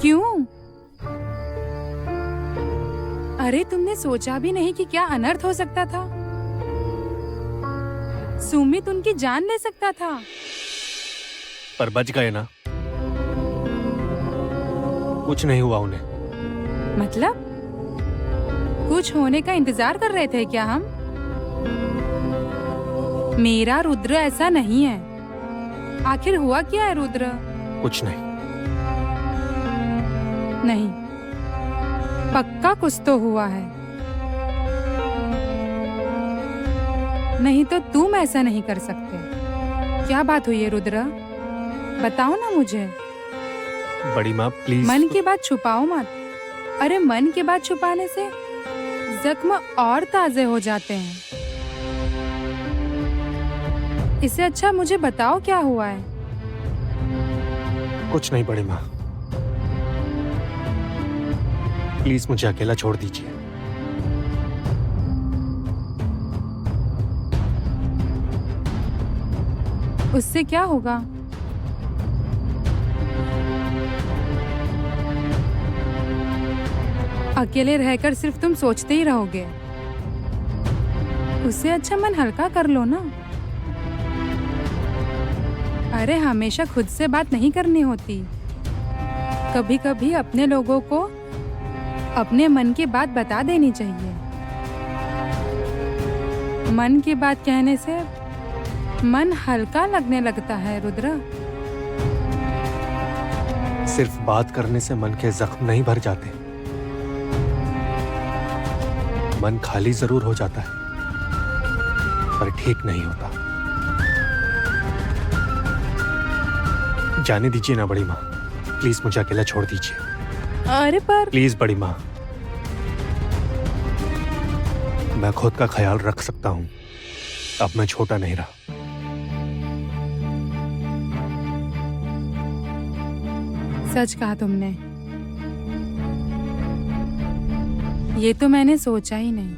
क्यों? अरे तुमने सोचा भी नहीं कि क्या अनर्थ हो सकता था। सुमित उनकी जान ले सकता था। पर बच गए ना, कुछ नहीं हुआ उन्हें। मतलब कुछ होने का इंतजार कर रहे थे क्या हम? मेरा रुद्र ऐसा नहीं है। आखिर हुआ क्या है रुद्र? कुछ नहीं। नहीं, पक्का कुछ तो हुआ है। नहीं तो तुम ऐसा नहीं कर सकते। क्या बात हुई है रुद्र? बताओ ना मुझे। बड़ी माँ प्लीज। मन की बात छुपाओ मत। अरे मन की बात छुपाने से जख्म और ताजे हो जाते हैं। इससे अच्छा मुझे बताओ क्या हुआ है। कुछ नहीं बड़ी माँ, प्लीज मुझे अकेला छोड़ दीजिए। उससे क्या होगा? अकेले रहकर सिर्फ तुम सोचते ही रहोगे। उससे अच्छा मन हल्का कर लो ना। अरे हमेशा खुद से बात नहीं करनी होती। कभी कभी अपने लोगों को अपने मन की बात बता देनी चाहिए। मन की बात कहने से मन हल्का लगने लगता है रुद्र। सिर्फ बात करने से मन के जख्म नहीं भर जाते, मन खाली जरूर हो जाता है पर ठीक नहीं होता। जाने दीजिए ना बड़ी माँ, प्लीज मुझे अकेला छोड़ दीजिए। अरे पर प्लीज बड़ी माँ, मैं खुद का ख्याल रख सकता हूँ। अब मैं छोटा नहीं रहा। सच कहा तुमने। ये तो मैंने सोचा ही नहीं।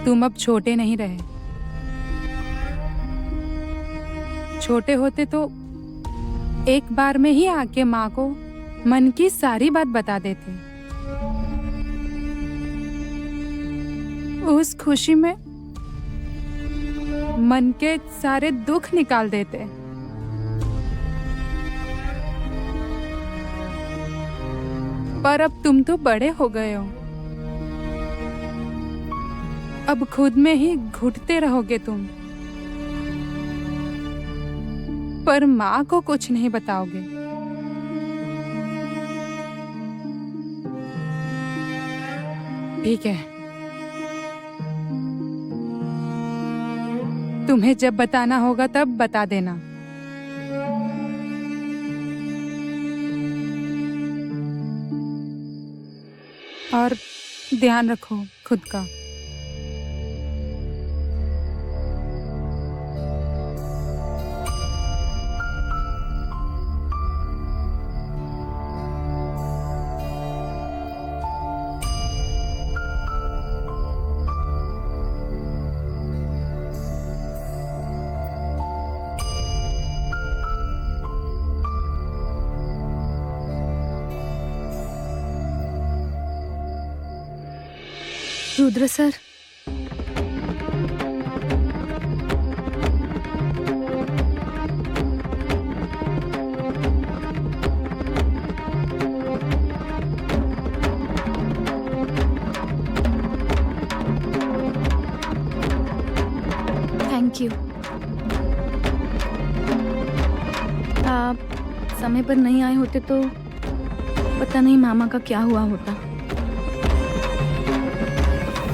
तुम अब छोटे नहीं रहे। छोटे होते तो एक बार में ही आके माँ को मन की सारी बात बता देते। उस खुशी में मन के सारे दुख निकाल देते। पर अब तुम तो बड़े हो गए हो। अब खुद में ही घुटते रहोगे तुम, पर माँ को कुछ नहीं बताओगे। ठीक है, तुम्हें जब बताना होगा तब बता देना। और ध्यान रखो खुद का। Rudra sir, thank you. आप समय पर नहीं आए होते तो पता नहीं मामा का क्या हुआ होता।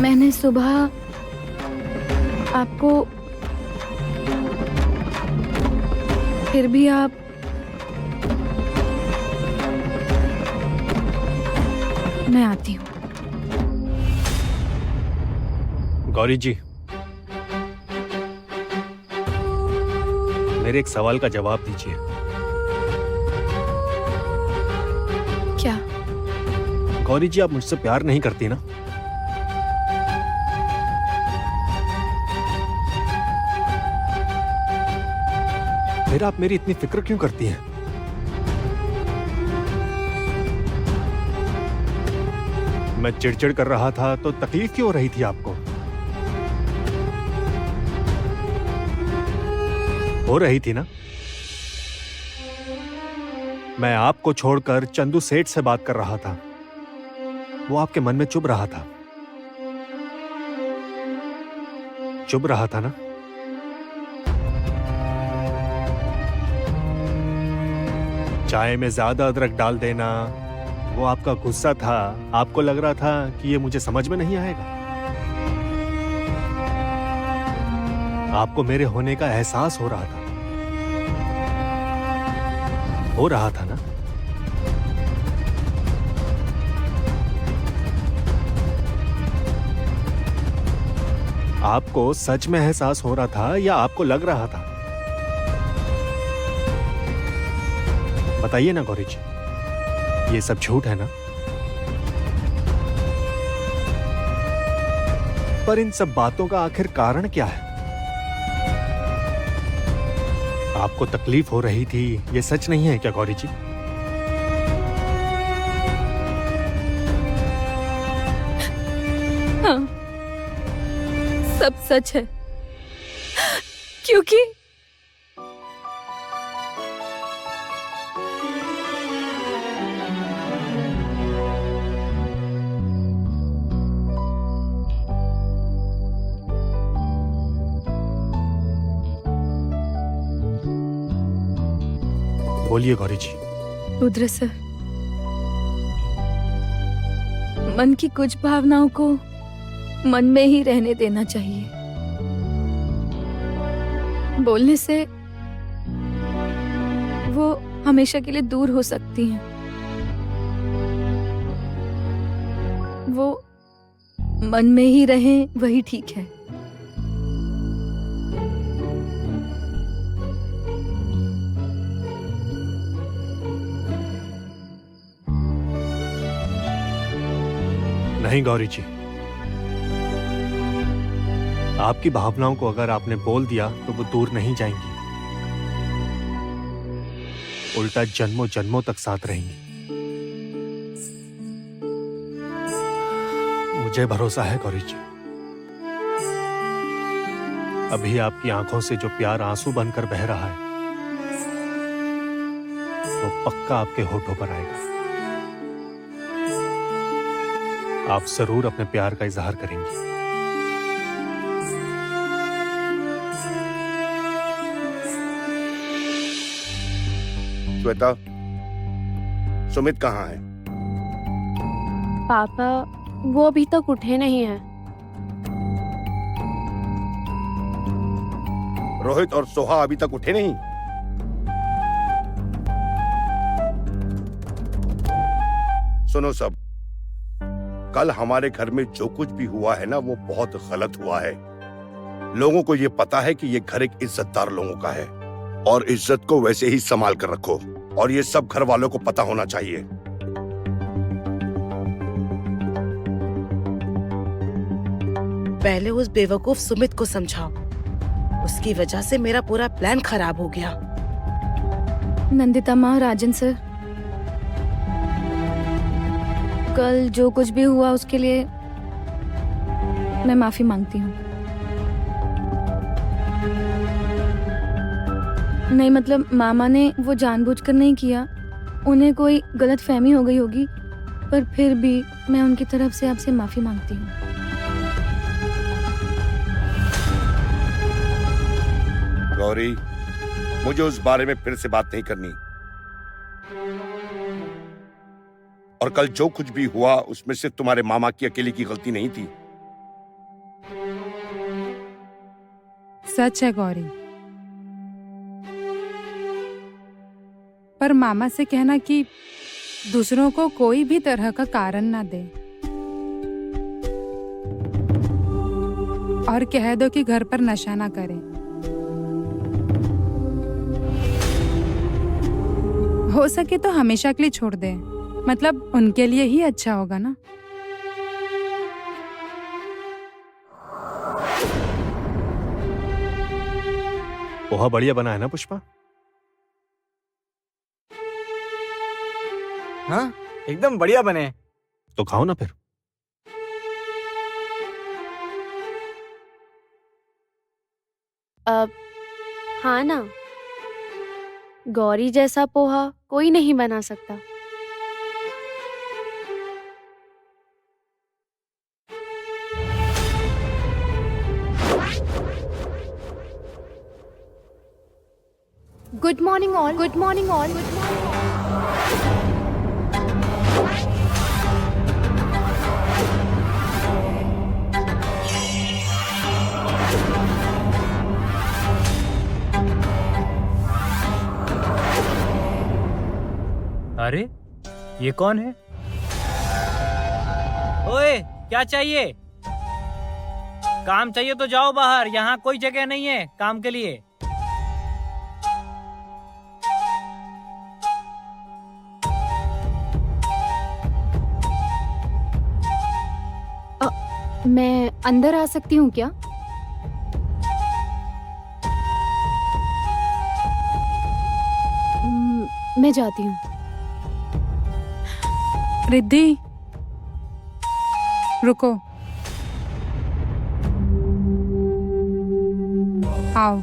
मैंने सुबह आपको, फिर भी आप मैं आती हूँ। गौरी जी, मेरे एक सवाल का जवाब दीजिए। क्या? गौरी जी, आप मुझसे प्यार नहीं करती ना? फिर आप मेरी इतनी फिक्र क्यों करती हैं? मैं चिड़चिड़ कर रहा था तो तकलीफ क्यों हो रही थी आपको? हो रही थी ना? मैं आपको छोड़कर चंदू सेठ से बात कर रहा था। वो आपके मन में चुभ रहा था। चुभ रहा था ना? चाय में ज्यादा अदरक डाल देना, वो आपका गुस्सा था। आपको लग रहा था कि ये मुझे समझ में नहीं आएगा। आपको मेरे होने का एहसास हो रहा था। हो रहा था ना? आपको सच में एहसास हो रहा था या आपको लग रहा था? बताइए ना गौरी जी, ये सब झूठ है ना? पर इन सब बातों का आखिर कारण क्या है? आपको तकलीफ हो रही थी, ये सच नहीं है क्या गौरी जी? हाँ, सब सच है। क्योंकि बोलिए गौरी जी। रुद्र सर, मन की कुछ भावनाओं को मन में ही रहने देना चाहिए। बोलने से वो हमेशा के लिए दूर हो सकती हैं। वो मन में ही रहें, वही ठीक है। नहीं गौरी जी, आपकी भावनाओं को अगर आपने बोल दिया तो वो दूर नहीं जाएंगी, उल्टा जन्मों जन्मों तक साथ रहेंगी। मुझे भरोसा है गौरी जी। अभी आपकी आंखों से जो प्यार आंसू बनकर बह रहा है, वो पक्का आपके होठों पर आएगा। आप जरूर अपने प्यार का इजहार करेंगी। श्वेता, सुमित कहाँ है? पापा, वो अभी तक उठे नहीं हैं। रोहित और सोहा अभी तक उठे नहीं? सुनो सब, कल हमारे घर में जो कुछ भी हुआ है ना, वो बहुत गलत हुआ है। लोगों को ये पता है कि ये घर एक इज्जतदार लोगों का है और इज्जत को वैसे ही संभाल कर रखो, और ये सब घर वालों को पता होना चाहिए। पहले उस बेवकूफ सुमित को समझाओ। उसकी वजह से मेरा पूरा प्लान खराब हो गया। नंदिता माँ, राजन सर, कल जो कुछ भी हुआ उसके लिए मैं माफी मांगती हूँ। नहीं मतलब मामा ने वो जानबूझकर नहीं किया, उन्हें कोई गलत फहमी हो गई होगी, पर फिर भी मैं उनकी तरफ से आपसे माफी मांगती हूँ। गौरी, मुझे उस बारे में फिर से बात नहीं करनी। और कल जो कुछ भी हुआ उसमें सिर्फ तुम्हारे मामा की अकेले की गलती नहीं थी। सच है गौरी, पर मामा से कहना कि दूसरों को कोई भी तरह का कारण ना दे, और कह दो कि घर पर नशा ना करें। हो सके तो हमेशा के लिए छोड़ दे, मतलब उनके लिए ही अच्छा होगा ना। पोहा बढ़िया बना है ना पुष्पा? हाँ, एकदम बढ़िया बने। तो खाओ ना फिर। हाँ ना, गौरी जैसा पोहा कोई नहीं बना सकता। Good morning all, good morning all, good morning. अरे ये कौन है? ओए, क्या चाहिए? काम चाहिए तो जाओ बाहर, यहाँ कोई जगह नहीं है काम के लिए। मैं अंदर आ सकती हूँ क्या? मैं जाती हूँ। रिद्धि, रुको। आओ।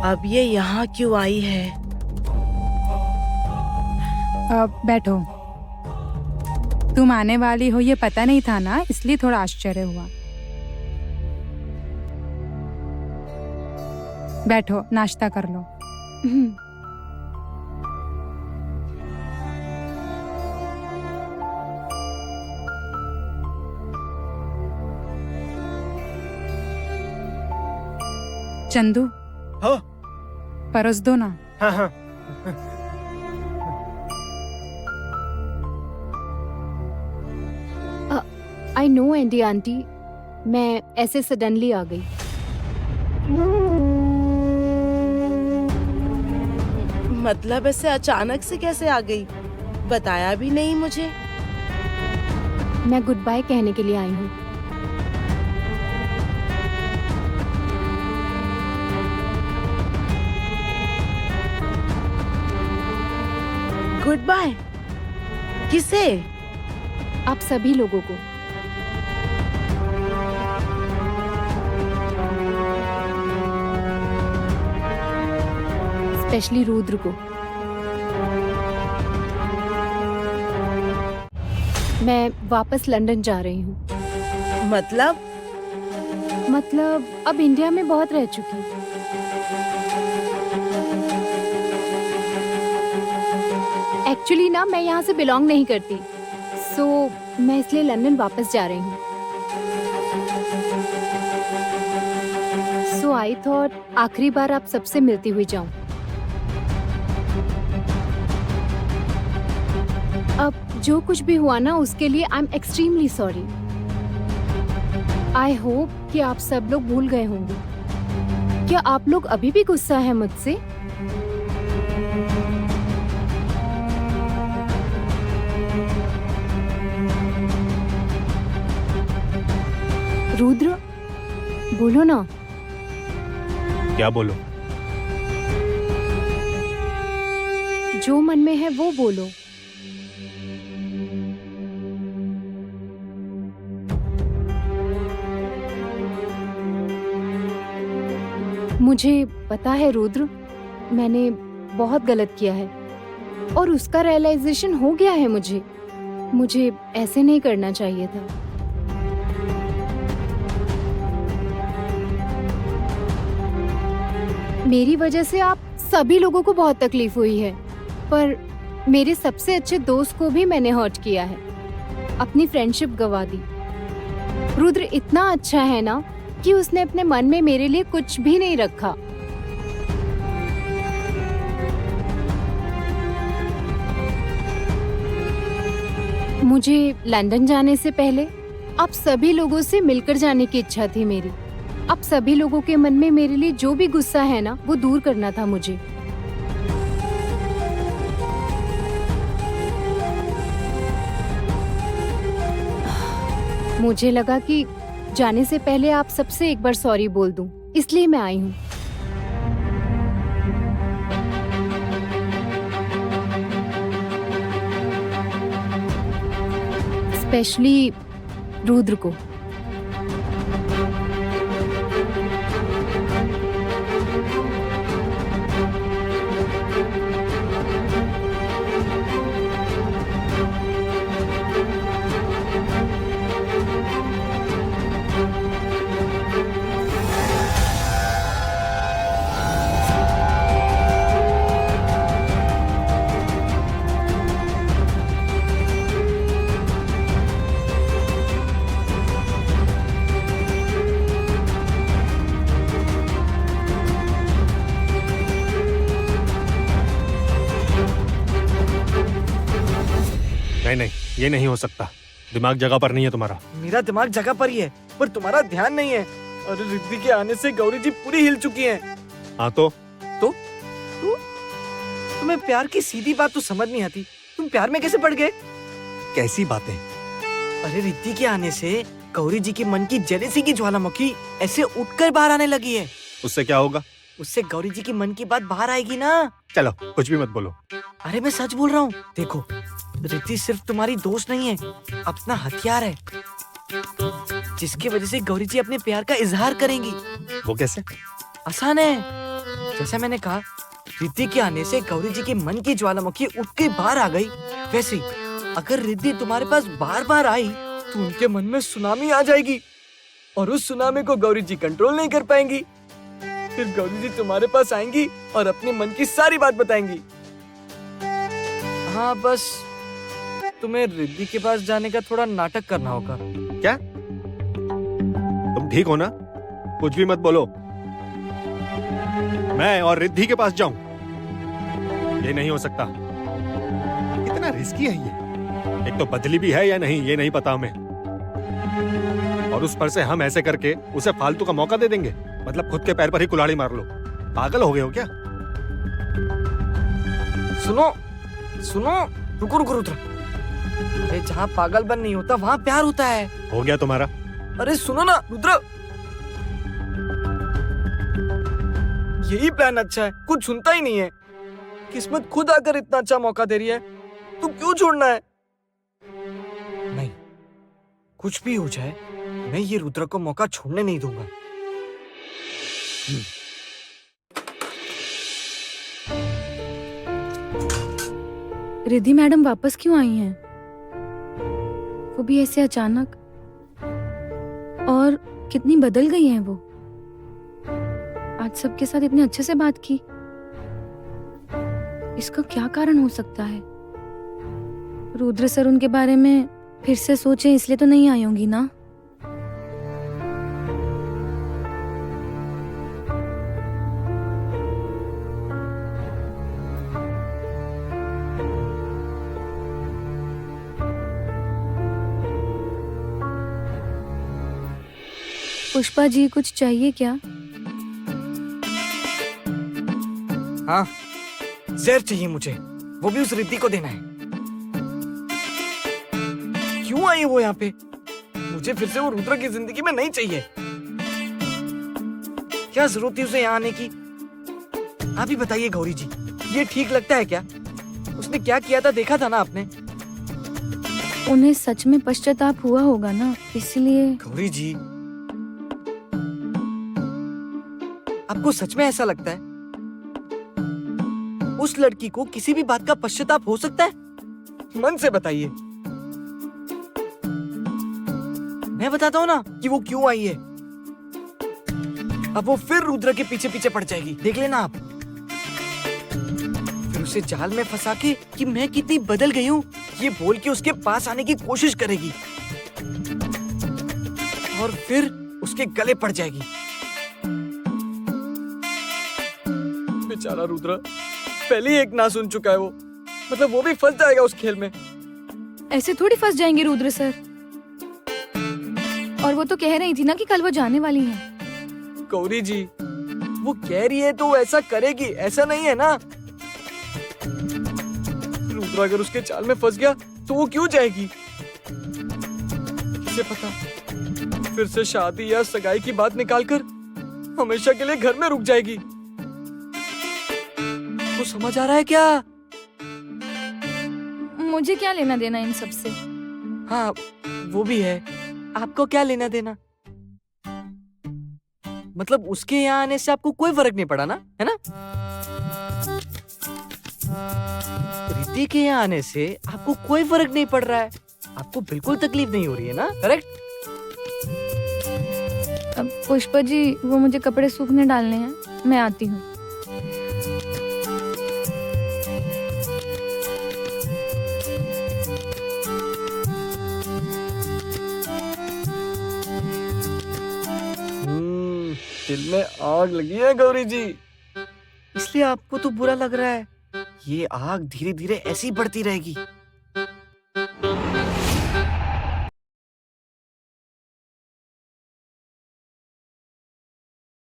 अब ये यहाँ क्यों आई है? अब बैठो। तुम आने वाली हो ये पता नहीं था ना, इसलिए थोड़ा आश्चर्य हुआ। बैठो, नाश्ता कर लो। चंदू, हाँ? परोस दो ना। हाँ हाँ। आई नो एंडी आंटी, मैं ऐसे सडनली आ गई। मतलब ऐसे अचानक से कैसे आ गई? बताया भी नहीं मुझे। मैं गुड बाय कहने के लिए आई हूँ। Good bye? किसे? आप सभी लोगों को। स्पेशली रुद्र को। मैं वापस लंदन जा रही हूँ। मतलब अब इंडिया में बहुत रह चुकी हूँ। एक्चुअली ना मैं यहाँ से बिलोंग नहीं करती, सो मैं इसलिए लंदन वापस जा रही हूँ। सो आई थॉट आखिरी बार आप सबसे मिलती हुई जाऊं। अब जो कुछ भी हुआ ना उसके लिए I am extremely sorry. I hope कि आप सब लोग भूल गए होंगे। क्या आप लोग अभी भी गुस्सा है मुझसे? रुद्र, बोलो ना। क्या बोलो? जो मन में है वो बोलो। मुझे पता है रुद्र, मैंने बहुत गलत किया है और उसका रियलाइजेशन हो गया है मुझे ऐसे नहीं करना चाहिए था। मेरी वजह से आप सभी लोगों को बहुत तकलीफ हुई है, पर मेरे सबसे अच्छे दोस्त को भी मैंने हर्ट किया है, अपनी फ्रेंडशिप गवा दी। रुद्र इतना अच्छा है ना कि उसने अपने मन में मेरे लिए कुछ भी नहीं रखा। मुझे लंदन जाने से पहले आप सभी लोगों से मिलकर जाने की इच्छा थी मेरी। आप सभी लोगों के मन में मेरे लिए जो भी गुस्सा है ना वो दूर करना था मुझे। मुझे लगा कि जाने से पहले आप सबसे एक बार सॉरी बोल दूं, इसलिए मैं आई हूँ। स्पेशली रुद्र को। नहीं, ये नहीं हो सकता। दिमाग जगह पर नहीं है तुम्हारा। मेरा दिमाग जगह पर ही है, पर तुम्हारा ध्यान नहीं है। अरे रिद्धि के आने से गौरी जी पूरी हिल चुकी हैं। हाँ तो तुम्हें प्यार की सीधी बात तो समझ नहीं आती। तुम प्यार में कैसे पड़ गए? कैसी बातें? अरे रिद्धि के आने से गौरी जी के मन की जेलेसी की ज्वालामुखी ऐसे उठकर बाहर आने लगी है। उससे क्या होगा? उससे गौरी जी की मन की बात बाहर आएगी ना। चलो कुछ भी मत बोलो। अरे मैं सच बोल रहा हूँ। देखो, रिद्धि सिर्फ तुम्हारी दोस्त नहीं है, अपना हथियार है, जिसकी वजह से गौरी जी अपने प्यार का इजहार करेंगी। वो कैसे? आसान है। जैसा मैंने कहा, रिद्धि के आने से गौरी जी के मन की ज्वालामुखी उठ के बाहर आ गई, वैसे ही अगर रिद्धि तुम्हारे पास बार बार आई तो उनके मन में सुनामी आ जाएगी और उस सुनामी को गौरी जी कंट्रोल नहीं कर पाएंगी। फिर गौरी जी तुम्हारे पास आएंगी और अपने मन की सारी बात बताएंगी। हाँ, बस तुम्हें रिद्धि के पास जाने का थोड़ा नाटक करना होगा। क्या? तुम ठीक हो ना? कुछ भी मत बोलो। मैं और रिद्धि के पास जाऊं? ये नहीं हो सकता। कितना रिस्की है ये। एक तो बदली भी है या नहीं ये नहीं पता हमें, और उस पर से हम ऐसे करके उसे फालतू का मौका दे देंगे। मतलब खुद के पैर पर ही कुल्हाड़ी मार लो। पागल हो गए हो क्या? सुनो सुनो, रुको रुको रुद्र। अरे जहाँ पागलपन नहीं होता वहाँ प्यार होता है। हो गया तुम्हारा? अरे सुनो ना रुद्र, यही प्लान अच्छा है, कुछ सुनता ही नहीं है। किस्मत खुद आकर इतना अच्छा मौका दे रही है, तू क्यों छोड़ना है? नहीं, कुछ भी हो जाए मैं ये रुद्र को मौका छोड़ने नहीं दूंगा। रिद्धि मैडम वापस क्यों आई हैं? वो भी ऐसे अचानक, और कितनी बदल गई हैं वो। आज सबके साथ इतने अच्छे से बात की। इसका क्या कारण हो सकता है? रुद्र सर उनके बारे में फिर से सोचे इसलिए तो नहीं आई होंगी ना? पुष्पा जी, कुछ चाहिए क्या? हाँ, जहर चाहिए मुझे, वो भी उस रिद्धि को देना है। क्यों आई वो यहाँ पे? मुझे फिर से वो रुद्र की जिंदगी में नहीं चाहिए। क्या जरूरत थी उसे यहाँ आने की? आप ही बताइए गौरी जी, ये ठीक लगता है क्या? उसने क्या किया था देखा था ना आपने? उन्हें सच में पश्चाताप हुआ होगा ना, इसलिए। गौरी जी, आपको सच में ऐसा लगता है उस लड़की को किसी भी बात का पश्चाताप हो सकता है? मन से बताइए। मैं बताता हूँ ना कि वो क्यों आई है। अब वो फिर रुद्र के पीछे पीछे पड़ जाएगी, देख लेना आप। फिर उसे जाल में फंसा के कि मैं कितनी बदल गई हूँ ये बोल के उसके पास आने की कोशिश करेगी, और फिर उसके गले पड़ जाएगी। बेचारा रुद्र पहले ही एक ना सुन चुका है, वो मतलब वो भी फंस जाएगा उस खेल में। ऐसे थोड़ी फंस जाएंगे रुद्र सर। और वो तो कह रही थी ना कि कल वो जाने वाली हैं। गौरी जी, वो कह रही है तो वो ऐसा करेगी, ऐसा नहीं है ना? रुद्र अगर उसके चाल में फंस गया तो वो क्यों जाएगी? किसे पता फिर से शादी या सगाई की बात निकालकर हमेशा के लिए घर में रुक जाएगी। वो समझ आ रहा है क्या? मुझे क्या लेना देना इन सब से? हाँ वो भी है, आपको क्या लेना देना? मतलब उसके यहाँ आने से आपको कोई फर्क नहीं पड़ा ना, है ना? रिद्धि के यहाँ आने से आपको कोई फर्क नहीं पड़ रहा है, आपको बिल्कुल तकलीफ नहीं हो रही है ना, करेक्ट? अब पुष्पा जी, वो मुझे कपड़े सूखने डालने हैं, मैं आती हूँ। दिल में आग लगी है गौरी जी, इसलिए आपको तो बुरा लग रहा है। ये आग धीरे धीरे ऐसी बढ़ती रहेगी।